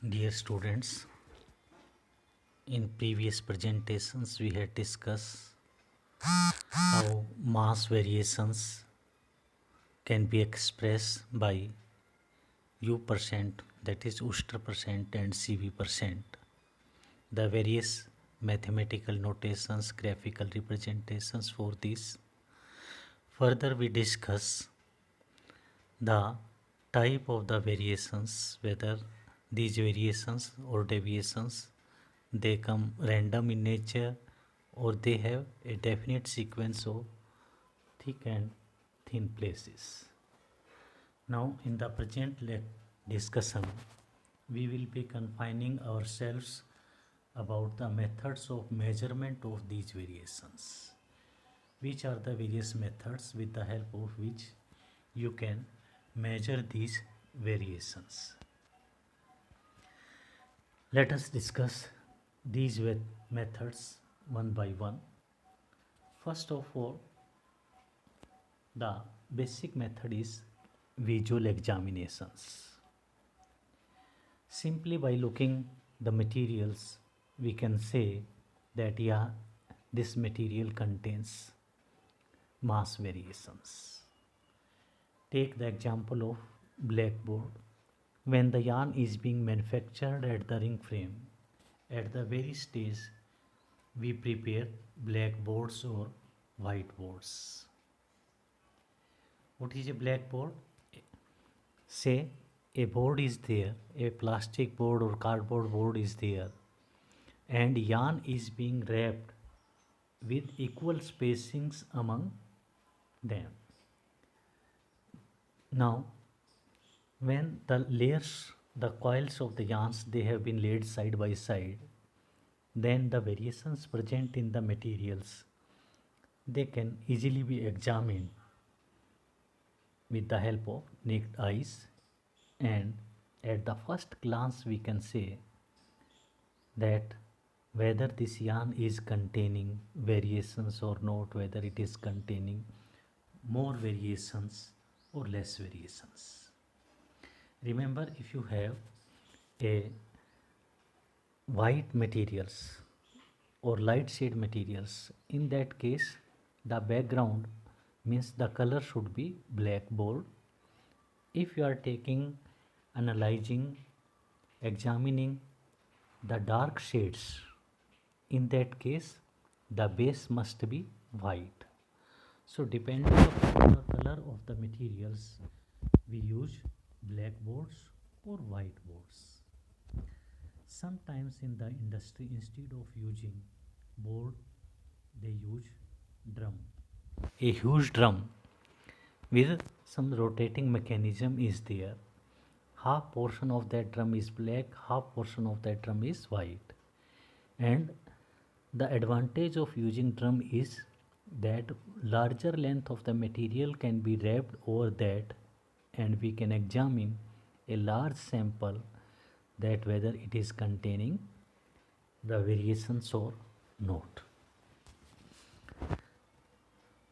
Dear students, in previous presentations we had discussed how mass variations can be expressed by U percent, that is Uster percent and CV percent. The various mathematical notations, graphical representations for this. Further we discuss the type of the variations, whether these variations or deviations they come random in nature or they have a definite sequence of thick and thin places. Now in the present discussion we will be confining ourselves about the methods of measurement of these variations. Which are the various methods with the help of which you can measure these variations. Let us discuss these methods one by one. First of all, the basic method is visual examinations. Simply by looking the materials, we can say that yeah, this material contains mass variations. Take the example of blackboard. When the yarn is being manufactured at the ring frame, at the very stage we prepare blackboards or whiteboards. What is a blackboard? Say a board is there, a plastic board or cardboard board is there, and yarn is being wrapped with equal spacings among them. Now, when the layers, the coils of the yarns, they have been laid side by side, then the variations present in the materials, they can easily be examined with the help of naked eyes, and at the first glance we can say that whether this yarn is containing variations or not, whether it is containing more variations or less variations. Remember, if you have a white materials or light shade materials, in that case the background means the color should be blackboard. If you are taking, analyzing, examining the dark shades, in that case the base must be white. So depending on the color of the materials, we use blackboards or whiteboards. Sometimes in the industry, instead of using board, they use drum. A huge drum with some rotating mechanism is there. Half portion of that drum is black, half portion of that drum is white. And the advantage of using drum is that larger length of the material can be wrapped over that, and we can examine a large sample that whether it is containing the variations or not.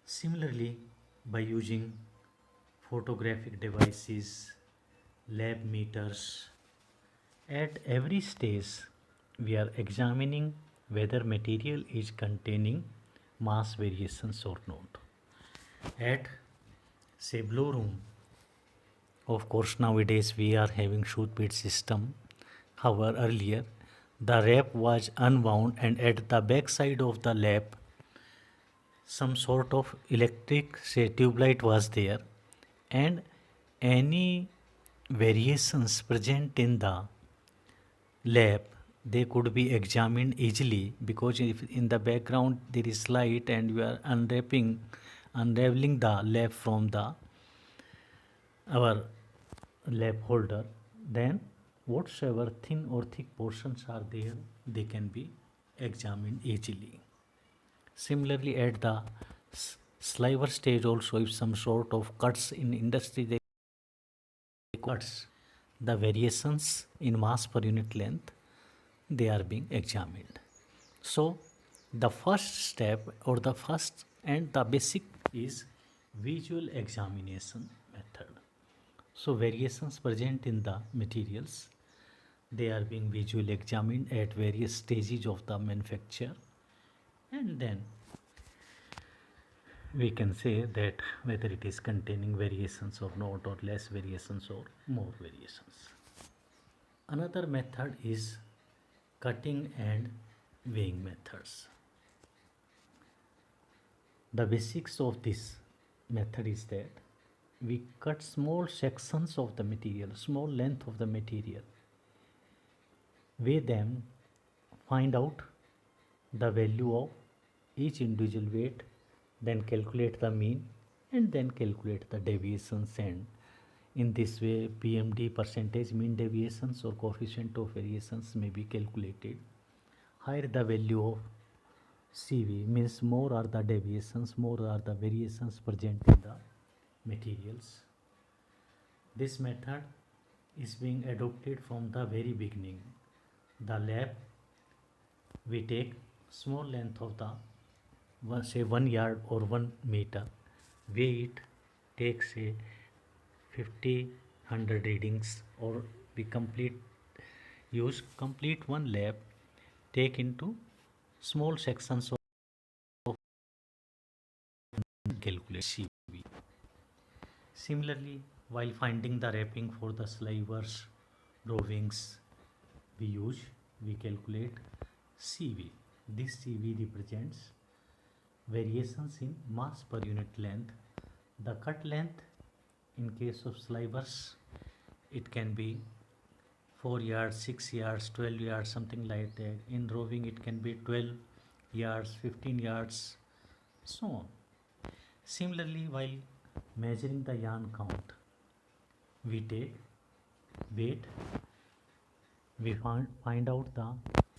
Similarly, by using photographic devices, lab meters, at every stage we are examining whether material is containing mass variations or not. At say blue room, of course nowadays we are having shoot pit system. However, earlier the wrap was unwound, and at the back side of the lab some sort of electric say tube light was there, and any variations present in the lab, they could be examined easily, because if in the background there is light and you are unraveling the lab from the our lab holder, then whatsoever thin or thick portions are there, they can be examined easily. Similarly, at the sliver stage also, if some sort of cuts in industry, they cuts, the variations in mass per unit length, they are being examined. So the first step or the first and the basic is visual examination method. So variations present in the materials, They are being visually examined at various stages of the manufacture, and then we can say that whether it is containing variations or not, or less variations or more variations. Another method is cutting and weighing methods. The basics of this method is that we cut small sections of the material, small length of the material, weigh them, find out the value of each individual weight, then calculate the mean, and then calculate the deviations, and in this way PMD, percentage mean deviations, or coefficient of variations may be calculated. Higher the value of CV means more are the deviations, more are the variations present in the materials. This method is being adopted from the very beginning. The lab, we take small length of the say 1 yard or 1 meter, weigh it, take say 50 100 readings, or we use complete one lab, take into small sections of calculate CV. Similarly, while finding the wrapping for the slivers, drawings, we calculate CV. This CV represents variations in mass per unit length. The cut length in case of slivers, it can be 4 yards, 6 yards, 12 yards, something like that. In roving, it can be 12 yards, 15 yards, so on. Similarly, while measuring the yarn count, we take weight, we find out the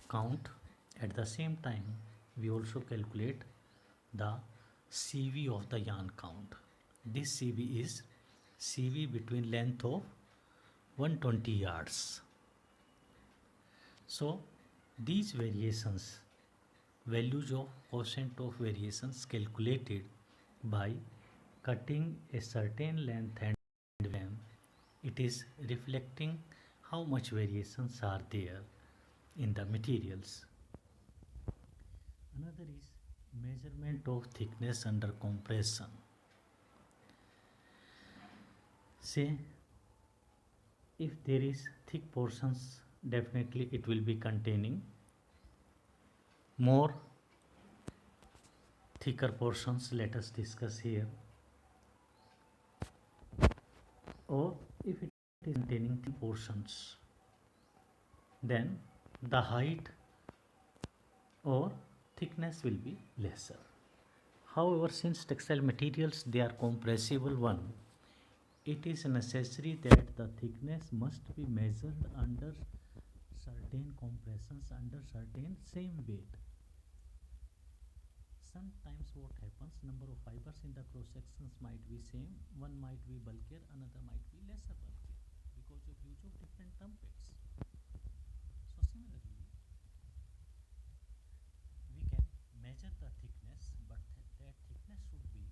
count. At the same time, we also calculate the CV of the yarn count. This CV is CV between length of 120 yards. So these variations, values of quotient of variations calculated by cutting a certain length and length, it is reflecting how much variations are there in the materials. Another is measurement of thickness under compression. Say if there is thick portions, definitely it will be containing more thicker portions. Let us discuss here. Or if it is containing thin portions, then the height or thickness will be lesser. However, since textile materials, they are compressible one, it is necessary that the thickness must be measured under certain compressions, under certain same weight. Sometimes what happens, number of fibers in the cross sections might be same, one might be bulkier, another might be lesser bulkier because of use of different trumpets. So similarly, we can measure the thickness, but that thickness should be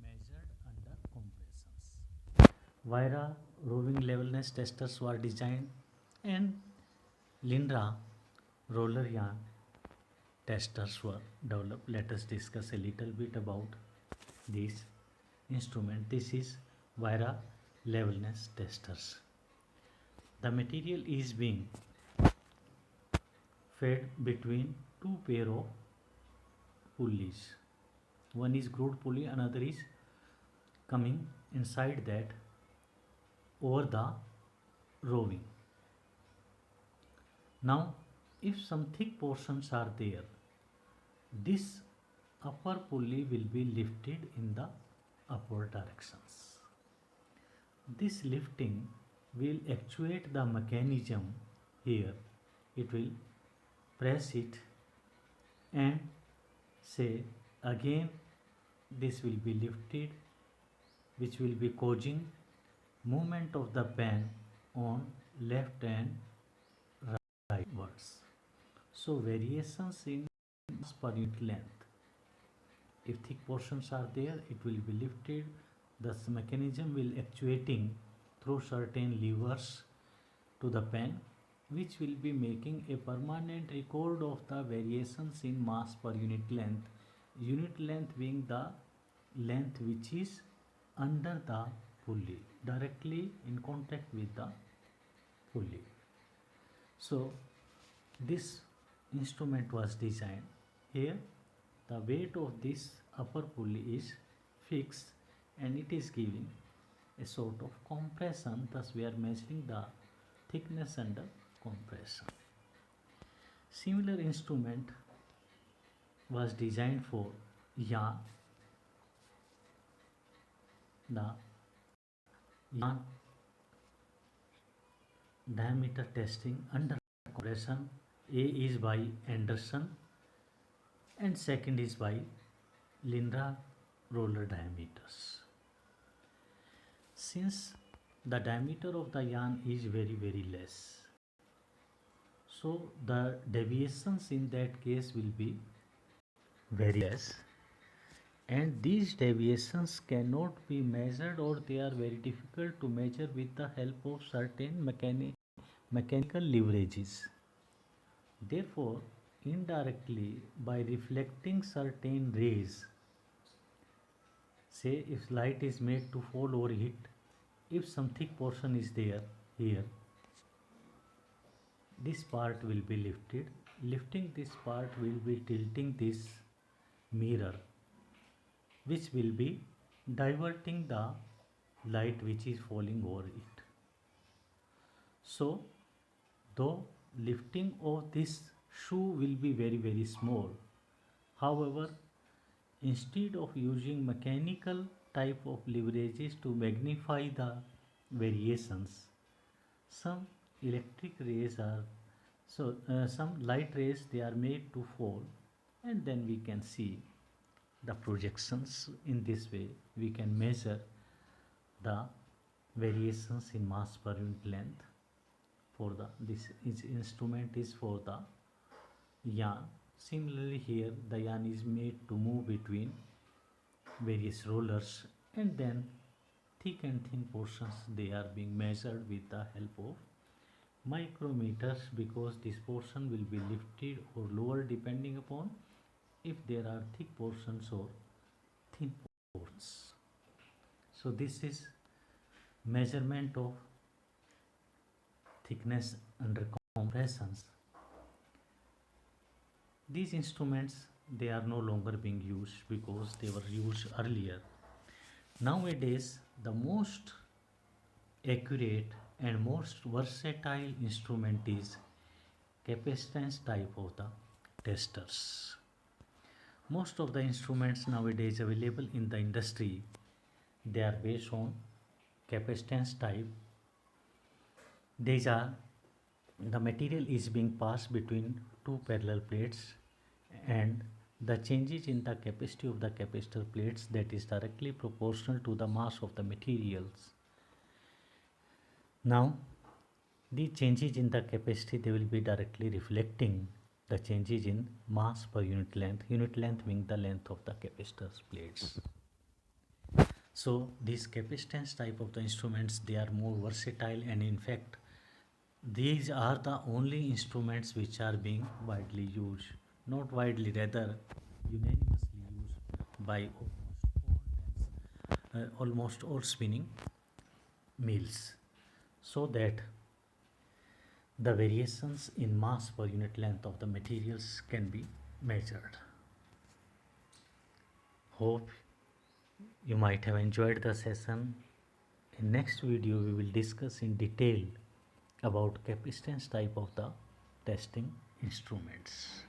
measured under compressions. Wayra roving levelness testers were designed, and Lindra roller yarn testers were developed. Let us discuss a little bit about this instrument. This is Wayra levelness testers. The material is being fed between two pair of pulleys. One is grooved pulley, another is coming inside that over the roving. Now, if some thick portions are there, this upper pulley will be lifted in the upward directions. This lifting will actuate the mechanism here. It will press it, and say again this will be lifted, which will be causing movement of the pen on left and rightwards. So variations in per unit length. If thick portions are there, it will be lifted. Thus mechanism will actuating through certain levers to the pen, which will be making a permanent record of the variations in mass per unit length being the length which is under the pulley, directly in contact with the pulley. So this instrument was designed. Here the weight of this upper pulley is fixed and it is giving a sort of compression, thus we are measuring the thickness under compression. Similar instrument was designed for yarn. The yarn diameter testing under compression. A is by Anderson and second is by Lindra roller diameters. Since the diameter of the yarn is very less, so the deviations in that case will be very less, and these deviations cannot be measured, or they are very difficult to measure with the help of certain mechanical leverages. Therefore, indirectly, by reflecting certain rays, say if light is made to fall over it, if some thick portion is there here, this part will be lifted. Lifting this part will be tilting this mirror, which will be diverting the light which is falling over it. So, though lifting of this shoe will be very small, however, instead of using mechanical type of leverages to magnify the variations, some electric rays are some light rays they are made to fall, and then we can see the projections. In this way we can measure the variations in mass per unit length for the this instrument is for the yarn. Similarly, here the yarn is made to move between various rollers, and then thick and thin portions they are being measured with the help of micrometers, because this portion will be lifted or lowered depending upon if there are thick portions or thin portions. So this is measurement of thickness under compressions. These instruments they are no longer being used because they were used earlier. Nowadays the most accurate and most versatile instrument is capacitance type of the testers. Most of the instruments nowadays available in the industry, they are based on capacitance type. These are the material is being passed between two parallel plates, and the changes in the capacity of the capacitor plates that is directly proportional to the mass of the materials. Now the changes in the capacity they will be directly reflecting the changes in mass per unit length being the length of the capacitor's plates. So these capacitance type of the instruments they are more versatile, and in fact these are the only instruments which are being widely used, not widely, rather unanimously used by almost all spinning mills, so that the variations in mass per unit length of the materials can be measured. Hope you might have enjoyed the session. In next video we will discuss in detail about capacitance type of the testing instruments.